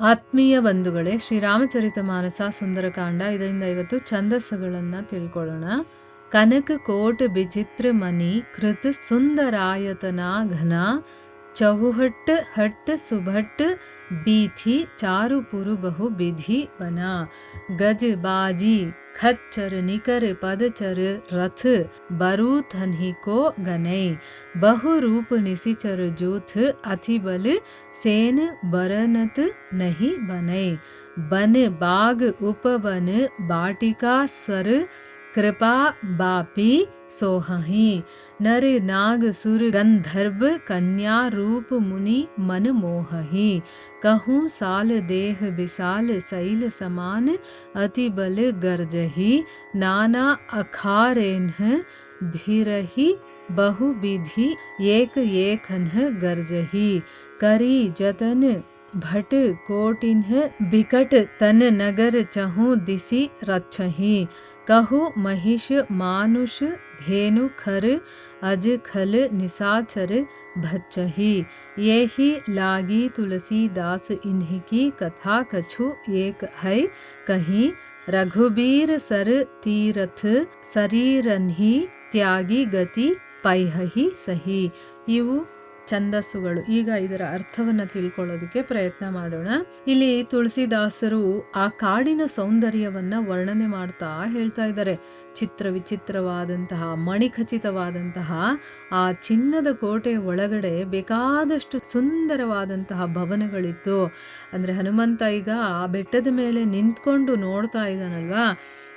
ಆತ್ಮೀಯ ಬಂಧುಗಳೇ, ಶ್ರೀರಾಮಚರಿತ ಮಾನಸ ಸುಂದರಕಾಂಡ, ಇದರಿಂದ ಇವತ್ತು ಛಂದಸ್ಸುಗಳನ್ನು ತಿಳ್ಕೊಳ್ಳೋಣ. ಕನಕ ಕೋಟ ವಿಚಿತ್ರ ಮನಿ ಕೃತ ಸುಂದರಾಯತನ ಘನ ಚೌಹಟ್ ಹಟ್ ಸುಭಟ್ बीथी चारु पुरु बहु विधि बना गज बाजी खच्चर निकर पदचर रथ बरु थन्ही को गनई बहु रूप निसिचर जूथ अति बल सेन बरनत नहीं बनई बन बाग उपवन बाटिका स्वर कृपा बापी सोहही नर नाग सुर गंधर्व कन्या रूप मुनि मन मोहही कहूँ साल देह विशाल शैल समान अति बल गर्जही नाना अखारेन्ह भिरही बहु विधि एक एकन्ह गर्जही करी जतन भट कोटिन्ह बिकट तन नगर चहु दिसी रच्छही कहु महिष मानुष धेनु खर अज खल निसाचर भच्चही ये ही लागी तुलसीदास इन्हीं की कथा कछु एक है कहीं रघुबीर सर तीरथ शरीरन्ही त्यागी गति पैहही सही. ಇವು ಛಂದಸ್ಸುಗಳು. ಈಗ ಇದರ ಅರ್ಥವನ್ನು ತಿಳ್ಕೊಳ್ಳೋದಕ್ಕೆ ಪ್ರಯತ್ನ ಮಾಡೋಣ. ಇಲ್ಲಿ ತುಳಸಿದಾಸರು ಆ ಕಾಡಿನ ಸೌಂದರ್ಯವನ್ನ ವರ್ಣನೆ ಮಾಡ್ತಾ ಹೇಳ್ತಾ ಇದ್ದಾರೆ. ಚಿತ್ರ ವಿಚಿತ್ರವಾದಂತಹ ಮಣಿಖಚಿತವಾದಂತಹ ಆ ಚಿನ್ನದ ಕೋಟೆಯ ಒಳಗಡೆ ಬೇಕಾದಷ್ಟು ಸುಂದರವಾದಂತಹ ಭವನಗಳಿತ್ತು. ಅಂದ್ರೆ ಹನುಮಂತ ಈಗ ಆ ಬೆಟ್ಟದ ಮೇಲೆ ನಿಂತ್ಕೊಂಡು ನೋಡ್ತಾ ಇದ್ದಾನಲ್ವಾ,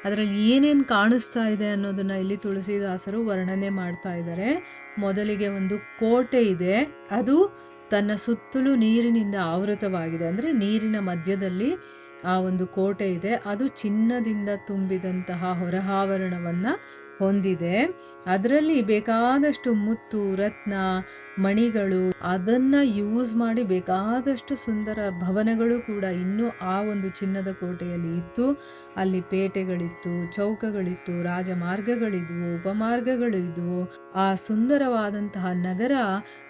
ಅದರಲ್ಲಿ ಏನೇನು ಕಾಣಿಸ್ತಾ ಇದೆ ಅನ್ನೋದನ್ನ ಇಲ್ಲಿ ತುಳಸಿದಾಸರು ವರ್ಣನೆ ಮಾಡ್ತಾ ಇದ್ದಾರೆ. ಮೊದಲಿಗೆ ಒಂದು ಕೋಟೆ ಇದೆ, ಅದು ತನ್ನ ಸುತ್ತಲೂ ನೀರಿನಿಂದ ಆವೃತವಾಗಿದೆ. ಅಂದರೆ ನೀರಿನ ಮಧ್ಯದಲ್ಲಿ ಆ ಒಂದು ಕೋಟೆ ಇದೆ, ಅದು ಚಿನ್ನದಿಂದ ತುಂಬಿದಂತಹ ಹೊರಹಾವರಣವನ್ನು ಹೊಂದಿದೆ. ಅದರಲ್ಲಿ ಬೇಕಾದಷ್ಟು ಮುತ್ತು ರತ್ನ ಮಣಿಗಳು ಅದನ್ನ ಯೂಸ್ ಮಾಡಿ ಬೇಕಾದಷ್ಟು ಸುಂದರ ಭವನಗಳು ಕೂಡ ಇನ್ನೂ ಆ ಒಂದು ಚಿನ್ನದ ಕೋಟೆಯಲ್ಲಿ ಇತ್ತು. ಅಲ್ಲಿ ಪೇಟೆಗಳಿತ್ತು, ಚೌಕಗಳಿತ್ತು, ರಾಜಮಾರ್ಗಗಳಿದ್ವು, ಉಪಮಾರ್ಗಗಳಿದ್ವು. ಆ ಸುಂದರವಾದಂತಹ ನಗರ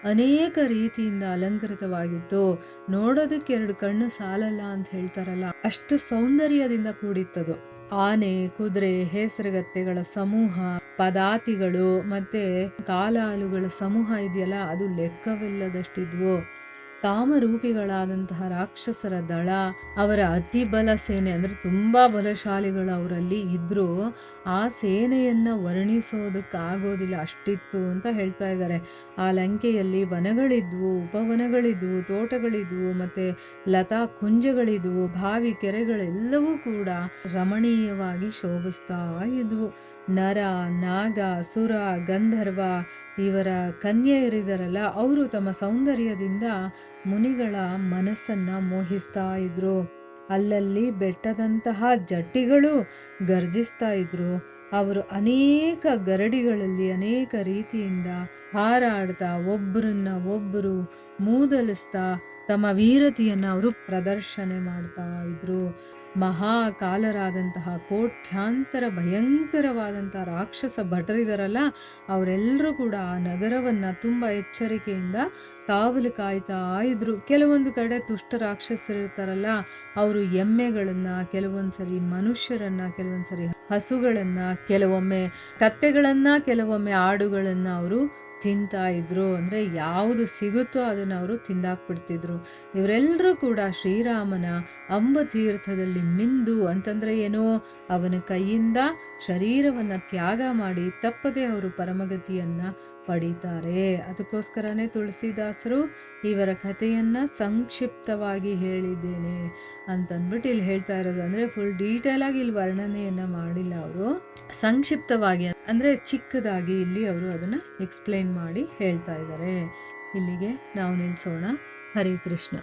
ಅನೇಕ ರೀತಿಯಿಂದ ಅಲಂಕೃತವಾಗಿತ್ತು. ನೋಡೋದಕ್ಕೆ ಎರಡು ಕಣ್ಣು ಸಾಲಲ್ಲ ಅಂತ ಹೇಳ್ತಾರಲ್ಲ, ಅಷ್ಟು ಸೌಂದರ್ಯದಿಂದ ಕೂಡಿತ್ತದು. ಆನೆ, ಕುದುರೆ, ಹೇಸರಗತ್ತೆಗಳ ಸಮೂಹ, ಪದಾತಿಗಳು ಮತ್ತೆ ಕಾಲಾಲುಗಳ ಸಮೂಹ ಇದೆಯಲ್ಲ, ಅದು ಲೆಕ್ಕವಿಲ್ಲದಷ್ಟಿದ್ವು. ಕಾಮರೂಪಿಗಳಾದಂತಹ ರಾಕ್ಷಸರ ದಳ, ಅವರ ಅತಿ ಬಲ ಸೇನೆ, ಅಂದ್ರೆ ತುಂಬಾ ಬಲಶಾಲಿಗಳು ಅವರಲ್ಲಿ ಇದ್ರು. ಆ ಸೇನೆಯನ್ನ ವರ್ಣಿಸೋದಕ್ಕಾಗೋದಿಲ್ಲ, ಅಷ್ಟಿತ್ತು ಅಂತ ಹೇಳ್ತಾ ಇದ್ದಾರೆ. ಆ ಲಂಕೆಯಲ್ಲಿ ವನಗಳಿದ್ವು, ಉಪವನಗಳಿದ್ವು, ತೋಟಗಳಿದ್ವು, ಮತ್ತೆ ಲತಾ ಕುಂಜಗಳಿದ್ವು, ಬಾವಿ ಕೆರೆಗಳೆಲ್ಲವೂ ಕೂಡ ರಮಣೀಯವಾಗಿ ಶೋಭಿಸ್ತಾ ಇದ್ವು. ನರ, ನಾಗ, ಸುರ, ಗಂಧರ್ವ ಇವರ ಕನ್ಯೆಯರಿದಾರಲ್ಲ, ಅವರು ತಮ್ಮ ಸೌಂದರ್ಯದಿಂದ ಮುನಿಗಳ ಮನಸ್ಸನ್ನ ಮೋಹಿಸ್ತಾ ಇದ್ರು. ಅಲ್ಲಲ್ಲಿ ಬೆಟ್ಟದಂತಹ ಜಟ್ಟಿಗಳು ಗರ್ಜಿಸ್ತಾ ಇದ್ರು. ಅವರು ಅನೇಕ ಗರಡಿಗಳಲ್ಲಿ ಅನೇಕ ರೀತಿಯಿಂದ ಹಾರಾಡ್ತಾ ಒಬ್ಬರನ್ನ ಒಬ್ಬರು ಮೂದಲಿಸ್ತಾ ತಮ್ಮ ವೀರತೆಯನ್ನು ಅವರು ಪ್ರದರ್ಶನೆ ಮಾಡ್ತಾ ಇದ್ರು. ಮಹಾಕಾಲರಾದಂತಹ ಕೋಟ್ಯಾಂತರ ಭಯಂಕರವಾದಂತಹ ರಾಕ್ಷಸ ಭಟರಿದಾರಲ್ಲ, ಅವರೆಲ್ಲರೂ ಕೂಡ ಆ ನಗರವನ್ನ ತುಂಬಾ ಎಚ್ಚರಿಕೆಯಿಂದ ಕಾವಲು ಕಾಯ್ತಾ ಇದ್ರು. ಕೆಲವೊಂದು ಕಡೆ ದುಷ್ಟ ರಾಕ್ಷಸರಿರ್ತಾರಲ್ಲ, ಅವರು ಎಮ್ಮೆಗಳನ್ನ, ಕೆಲವೊಂದ್ಸರಿ ಮನುಷ್ಯರನ್ನ, ಕೆಲವೊಂದ್ಸರಿ ಹಸುಗಳನ್ನ, ಕೆಲವೊಮ್ಮೆ ಕತ್ತೆಗಳನ್ನ, ಕೆಲವೊಮ್ಮೆ ಆಡುಗಳನ್ನ ಅವರು ತಿಂತಾ ಇದ್ರು. ಅಂದ್ರೆ ಯಾವುದು ಸಿಗುತ್ತೋ ಅದನ್ನು ಅವರು ತಿಂದಾಕ್ಬಿಡ್ತಿದ್ರು. ಇವರೆಲ್ಲರೂ ಕೂಡ ಶ್ರೀರಾಮನ ಅಂಬತೀರ್ಥದಲ್ಲಿ ಮಿಂದು, ಅಂತಂದ್ರೆ ಏನೋ ಅವನ ಕೈಯಿಂದ ಶರೀರವನ್ನ ತ್ಯಾಗ ಮಾಡಿ ತಪ್ಪದೆ ಅವರು ಪರಮಗತಿಯನ್ನ ಪಡೀತಾರೆ. ಅದಕ್ಕೋಸ್ಕರನೇ ತುಳಸಿದಾಸರು ಇವರ ಕಥೆಯನ್ನ ಸಂಕ್ಷಿಪ್ತವಾಗಿ ಹೇಳಿದ್ದೇನೆ ಅಂತಂದ್ಬಿಟ್ಟು ಇಲ್ಲಿ ಹೇಳ್ತಾ ಇರೋದು. ಅಂದ್ರೆ ಫುಲ್ ಡೀಟೇಲ್ ಆಗಿ ಇಲ್ಲಿ ವರ್ಣನೆಯನ್ನ ಮಾಡಿಲ್ಲ ಅವರು, ಸಂಕ್ಷಿಪ್ತವಾಗಿ ಅಂದ್ರೆ ಚಿಕ್ಕದಾಗಿ ಇಲ್ಲಿ ಅವರು ಅದನ್ನ ಎಕ್ಸ್ಪ್ಲೈನ್ ಮಾಡಿ ಹೇಳ್ತಾ ಇದ್ದಾರೆ. ಇಲ್ಲಿಗೆ ನಾವು ನಿಲ್ಸೋಣ. ಹರೇ ಕೃಷ್ಣ.